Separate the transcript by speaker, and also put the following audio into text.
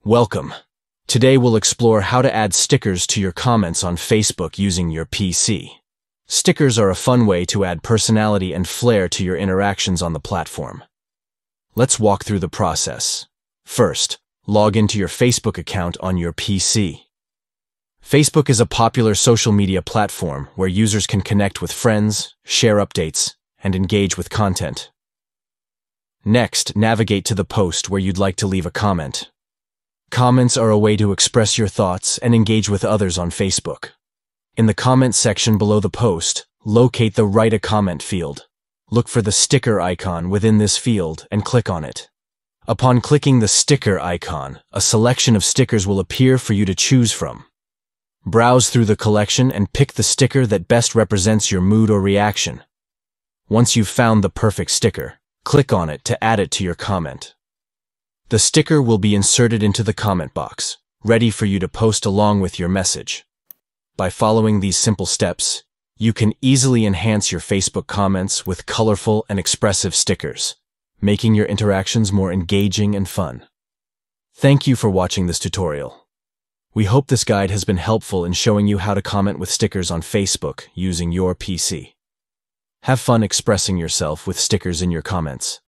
Speaker 1: Welcome. Today we'll explore how to add stickers to your comments on Facebook using your PC. Stickers are a fun way to add personality and flair to your interactions on the platform. Let's walk through the process. First, log into your Facebook account on your PC. Facebook is a popular social media platform where users can connect with friends, share updates, and engage with content. Next, navigate to the post where you'd like to leave a comment. Comments are a way to express your thoughts and engage with others on Facebook. In the comment section below the post, locate the Write a Comment field. Look for the sticker icon within this field and click on it. Upon clicking the sticker icon, a selection of stickers will appear for you to choose from. Browse through the collection and pick the sticker that best represents your mood or reaction. Once you've found the perfect sticker, click on it to add it to your comment. The sticker will be inserted into the comment box, ready for you to post along with your message. By following these simple steps, you can easily enhance your Facebook comments with colorful and expressive stickers, making your interactions more engaging and fun. Thank you for watching this tutorial. We hope this guide has been helpful in showing you how to comment with stickers on Facebook using your PC. Have fun expressing yourself with stickers in your comments.